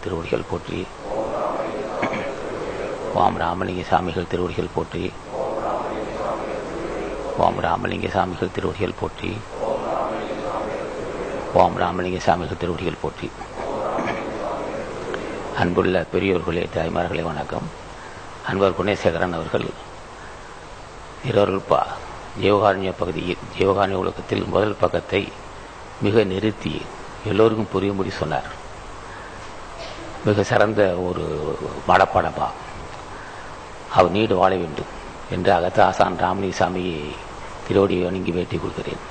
திருவடிகள் போற்றி. ஓம் ராமலிங்க சாமிகள் திருவடிகள் போற்றி. ஓம் ராமலிங்க சாமிகள் திருவடிகள் போற்றி. ஓம் ராமலிங்க சாமிகள் திருவடிகள் போற்றி. அன்புள்ள பெரியோர்களே, தாய்மார்களே, வணக்கம். அன்பர் குணேசேகரன் அவர்கள் இருவர்கள் ஜீவகாருண்ய பகுதியில் ஜீவகாருண்ய உலகத்தில் முதல் பக்கத்தை மிக நிறுத்தி எல்லோருக்கும் புரியும்படி சொன்னார். மிக சிறந்த ஒரு மடப்படமா அவர் நீடு வாழ வேண்டும் என்று அகத்த ஆசான் ராமலிங்க சாமியை திருவடியை வணங்கி வேட்டி கொடுக்கிறேன்.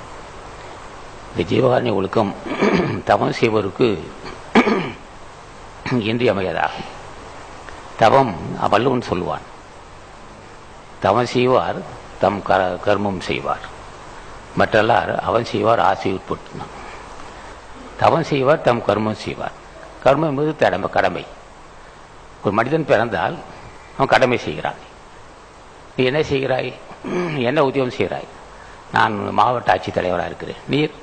இந்த ஜீவகாருண்ய ஒழுக்கம் தவம் செய்வதற்கு இன்றியமையதாகும். தவம் வள்ளுவன் சொல்லுவான், தவம் செய்வார் தம் கர்மம் செய்வார், மற்றல்லார் அவன் செய்வார் ஆசை உட்பட்டு. தவம் செய்வார் தம் கர்மம் செய்வார். கர்மம் என்பது கடமை. ஒரு மனிதன் பிறந்தால் அவன் கடமை செய்கிறான். நீ என்ன செய்கிறாய்? என்ன உத்தியோகம் செய்கிறாய்? நான் மாவட்ட ஆட்சித்தலைவராக இருக்கிறேன். நீர்?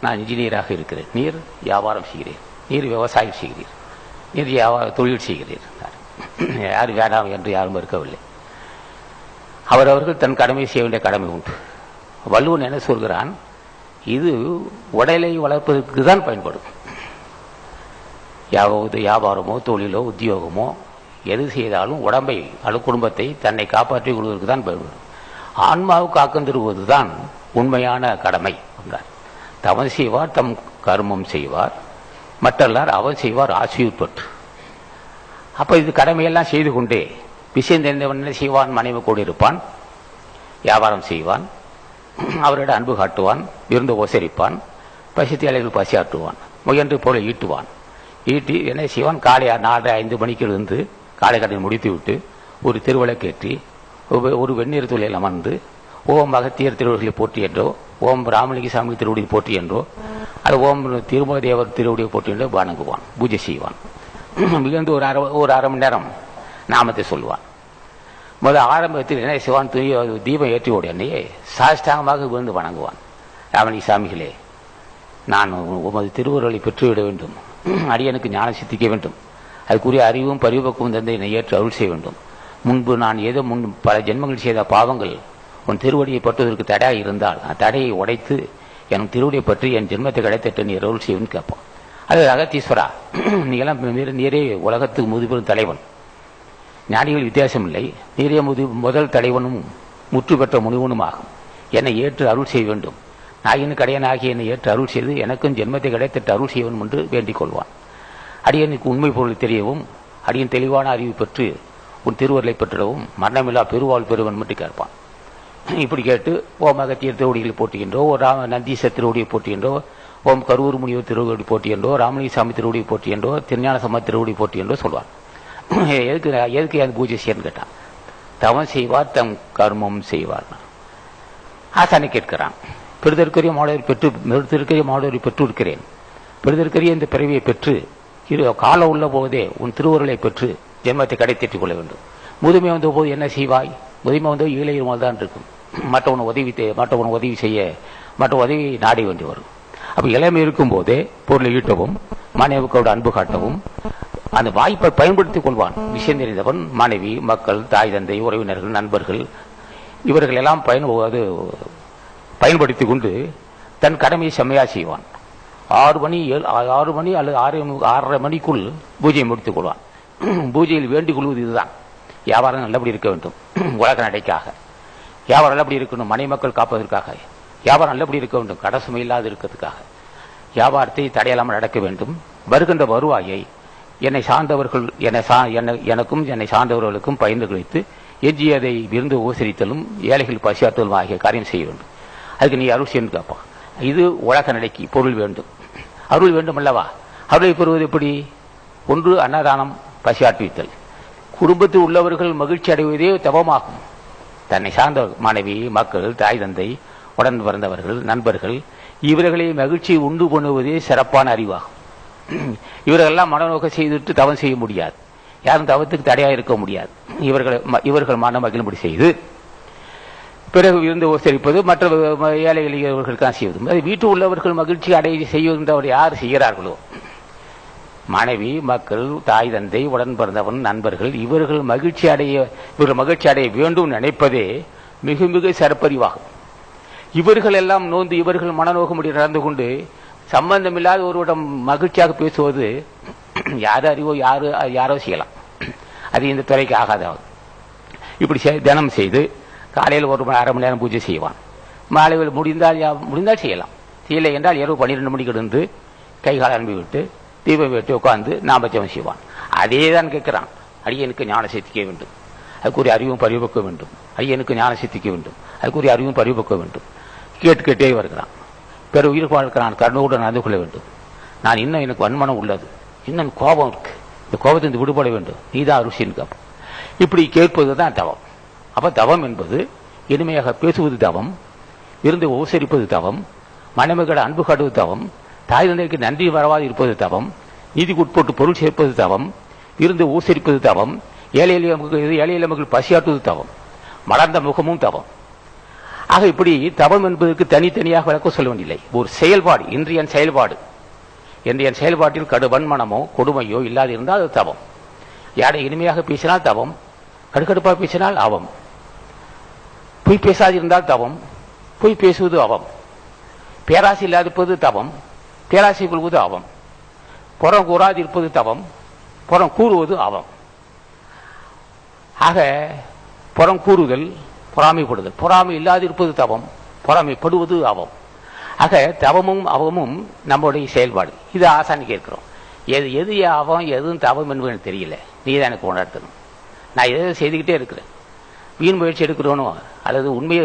நான் இன்ஜினியராக இருக்கிறேன். நீர் வியாபாரம் செய்கிறேன். நீர் விவசாயம் செய்கிறீர். நீர் தொழில் செய்கிறீர். யார் வேண்டாம் என்று யாரும் இருக்கவில்லை. அவரவர்கள் தன் கடமை செய்ய வேண்டிய கடமை உண்டு. வள்ளுவன் என்ன சொல்கிறான்? இது உடலை வளர்ப்பதற்கு தான் பயன்படும். யாவது வியாபாரமோ தொழிலோ உத்தியோகமோ எது செய்தாலும் உடம்பை அல்லது குடும்பத்தை தன்னை காப்பாற்றிக் கொள்வதற்கு தான் பயன்படும். ஆன்மாவுக்கு காக்கம் தருவது தான் உண்மையான கடமை என்றார். தவம் செய்வார் தம் கர்மம் செய்வார், மற்றல்லார் அவன் செய்வார் ஆசையுட்பட்டு. அப்ப இது கடமையெல்லாம் செய்து கொண்டே விஷயம் தெரிந்தவன் என்ன செய்வான்? மனைவி கூட இருப்பான், வியாபாரம் செய்வான், அவரிடம் அன்பு காட்டுவான், விருந்து உபசரிப்பான், பசித்தியாளர்கள் பசியாற்றுவான், முயன்று போல ஈட்டுவான். ஈட்டி என்ன செய்வான்? காலை 4:05 மணிக்கு இருந்து காலை கடனை முடித்து விட்டு ஒரு திருவிளக்கேற்றி ஒரு வெந்நீர் துளையில் அமர்ந்து ஓம் அகத்தியர் திருவடிகளை போற்றி என்றோ, ஓம் ராமலிங்க சாமி திருவடியை போற்றி என்றோ, அது ஓம் திருமல தேவர் திருவடியை போற்றி என்றோ வணங்குவான், பூஜை செய்வான். மிகுந்து ஒரு அரை மணி நேரம் நாமத்தை சொல்லுவான். முதல் ஆரம்பத்தில் என்ன செய்வான்? தீபம் ஏற்றி உடனே சாஷ்டாங்கமாக விழுந்து வணங்குவான். ராமலிங்க சாமிகளே, நான் உமது திருவுருளை பெற்றுவிட வேண்டும், அடியனுக்கு ஞானம் சித்திக்க வேண்டும், அதுக்குரிய அறிவும் பரிபக்குவம் தந்தை என்னை ஏற்று அருள் செய்ய வேண்டும். முன்பு நான் ஏதோ பல ஜென்மங்கள் செய்த பாவங்கள் உன் திருவடியை பற்றுவதற்கு தடையாக இருந்தால் அந்த தடையை உடைத்து என் திருவடியை பற்றி என் ஜென்மத்தை கிடைத்திட்டு நீ அருள் செய்வேன்னு கேட்பான். அது அகத்தீஸ்வரா, நீங்களாம் நீரே உலகத்துக்கு முதுபெரும் தலைவன், ஞானிகள் வித்தியாசம் இல்லை, நீரே முதல் தலைவனும் முற்று பெற்ற முனிவனும் ஆகும். என்னை ஏற்று அருள் செய்ய வேண்டும், நாயினுக்கு அடியனாகி என்னை ஏற்று அருள் செய்து எனக்கும் ஜென்மத்தை கிடைத்திட்டு அருள் செய்வன் என்று வேண்டிக் கொள்வான். அடியனுக்கு உண்மை பொருள் தெரியவும், அடியன் தெளிவான அறிவு பெற்று உன் திருவருளை பெற்றிடவும் மரணமில்லா பெருவாள் பெறுவன் என்று கேட்பான். இப்படி கேட்டு ஓம் அகத்தியர் திருவடிகளை போற்றுகின்றோ, நந்தீச திருவடியை போற்றுகின்றோ, ஓம் கரூர் முனிவர் திருவடி போற்றுகின்றோ, ராமலிங்க சாமி திருவடியை போற்றுகின்றோ, திருஞான சம்பந்த திருவடி போற்றுகின்றோ சொல்வான். எதுக்கு அந்த பூஜை செய்யன்னு கேட்டான். தவம் செய்வார் தம் கர்மம் செய்வார். ஆசானை கேட்கிறான், பெருதற்கரிய மாடவரை பெற்று இருக்கிறேன், பெருதற்கரிய இந்த பிறவியை பெற்று காலம் உள்ள போதே உன் திருவுருளை பெற்று ஜென்மத்தை கடைத்தேற்றிக் கொள்ள வேண்டும். முதுமை வந்த போது என்ன செய்வாய்? முதுமை வந்து ஈழையில் தான் இருக்கும். மற்றவனை உதவி செய்ய மற்ற உதவி நாடி வேண்டி வரும். அப்ப இளமை இருக்கும் போதே பொருளை ஈட்டவும், மனைவிக்கோட அன்பு காட்டவும் அந்த வாய்ப்பை பயன்படுத்திக் கொள்வான். விஷயம் தெரிந்தவன் மனைவி, மக்கள், தாய் தந்தை, உறவினர்கள், நண்பர்கள் இவர்கள் எல்லாம் பயன்படுத்திக் கொண்டு தன் கடமையை செம்மையா செய்வான். 6 மணி அல்லது 6:30 மணிக்குள் பூஜையை முடித்துக் கொள்வான். பூஜையில் வேண்டிக் கொள்வது இதுதான். வியாபாரம் நல்லபடி இருக்க வேண்டும், உலக நடைக்காக. வியாபாரம் நல்லபடி இருக்கணும், மனை மக்கள் காப்பதற்காக. வியாபாரம் நல்லபடி இருக்க வேண்டும், கடசுமை இல்லாது இருக்கிறதுக்காக. வியாபாரத்தை தடையலாமல் நடக்க வேண்டும். வருகின்ற வருவாயை என்னை சார்ந்தவர்கள் எனக்கும் என்னை சார்ந்தவர்களுக்கும் பகிர்ந்து கழித்து எஞ்சியதை விருந்து உபசரித்தலும் ஏழைகள் பசியாற்றுதலும் ஆகிய காரியம் செய்ய வேண்டும். அதுக்கு நீ அருள் செய்யணும் கேட்பான். இது உலக நடைக்கு பொருள் வேண்டும், அருள் வேண்டும் அல்லவா? அருளை பெறுவது எப்படி? ஒன்று அன்னதானம், பசியாற்றுவித்தல். குடும்பத்தில் உள்ளவர்கள் மகிழ்ச்சி அடைவதே தவமாகும். தன்னை சார்ந்த மனைவி, மக்கள், தாய் தந்தை, உடன் பிறந்தவர்கள், நண்பர்கள் இவர்களை மகிழ்ச்சியை உண்டு பண்ணுவதே சிறப்பான அறிவாகும். இவர்களெல்லாம் மனநோக்க செய்துவிட்டு தவம் செய்ய முடியாது. யாரும் தவத்துக்கு தடையாக இருக்க முடியாது. இவர்கள் மனம் மகிழும்படி செய்து பிறகு விருந்து உபசரிப்பது மற்ற ஏழை எளியவர்களுக்காக செய்வது. வீட்டு உள்ளவர்கள் மகிழ்ச்சி அடைய செய்கின்றவர் யார் செய்கிறார்களோ மனைவி, மக்கள், தாய், தந்தை, உடன் பிறந்தவன், நண்பர்கள், இவர்கள் மகிழ்ச்சி அடைய வேண்டும் நினைப்பதே மிக மிக சிறப்பறிவாகும். இவர்கள் எல்லாம் நோந்து இவர்கள் மனநோகும்படி நடந்து கொண்டு சம்பந்தமில்லாத ஒருவிடம் மகிழ்ச்சியாக பேசுவது யார் அறிவோ யாரோ செய்யலாம். அது இந்த துறைக்கு ஆகாதாவது. இப்படி தினம் செய்து காலையில் ஒரு அரை மணி நேரம் பூஜை செய்வான். மாலையில் முடிந்தால் செய்யலாம். இல்லை என்றால் இரவு 12 மணிக்கு இருந்து கைகால் அனுப்பி விட்டு தீபம் வெட்டி உட்கார்ந்து நாமஜபம் செய்வான். அதே தான் கேட்கிறான். அடியனுக்கு ஞான சித்திக்க வேண்டும், அதுக்குரிய அறிவும் பரிபக்க வேண்டும். அடியனுக்கு ஞான சித்திக்க வேண்டும், அதுக்குரிய அறிவும் பரிபக்க வேண்டும். கேட்டே வருகிறான். பிற உயிர் வாழ்க்கிறான். கருணோடு நடந்து கொள்ள வேண்டும். நான் இன்னும் எனக்கு வன்மனம் உள்ளது, இன்னும் கோபம் இருக்கு, இந்த கோபத்திலிருந்து விடுபட வேண்டும், நீதான் அருசின்னு கேட்போம். இப்படி கேட்பது தான் தவம். அப்ப தவம் என்பது இனிமையாக பேசுவது தவம், இருந்து உபசரிப்பது தவம், மனைமக்களை அன்பு காட்டுவது தவம், தாய் தந்தைக்கு நன்றி வரவாது இருப்பது தவம், நீதிக்கு உட்பட்டு பொருள் சேர்ப்பது தவம், இருந்து உபசரிப்பது தவம், ஏழை எளிய மக்கள் பசியாற்றுவது தவம், மலர்ந்த முகமும் தவம். ஆக இப்படி தவம் என்பதற்கு தனித்தனியாக விளக்கம் சொல்ல வேண்டியில்லை. ஒரு செயல்பாடு, இன்றைய செயல்பாட்டில் கடுவன்மனமோ கொடுமையோ இல்லாது இருந்தால் அது தவம். யாரை இனிமையாக பேசினால் தவம், கடுக்கடுப்பாக பேசினால் அவம். பொய் பேசாதிருந்தால் தவம், பொய் பேசுவது அவம். பேராசை இல்லாதிருப்பது தவம், பேராசை கொள்வது அவம். புறம் கூறாதிருப்பது தவம், புறம் கூறுவது அவம். ஆக புறம் கூறுதல், பொறாமைப்படுதல், பொறாமை இல்லாதிருப்பது தவம், பொறாமைப்படுவது அவம். ஆக தவமும் அவமும் நம்முடைய செயல்பாடு. இது ஆசானி கேட்கிறோம். எது அவம் எதுவும் தவம் என்பது எனக்கு தெரியல, நீ தான் எனக்கு உணர்த்தணும். நான் எதை செய்துக்கிட்டே இருக்கிறேன். வீண் முயற்சி எடுக்கிறோனோ அல்லது உண்மையை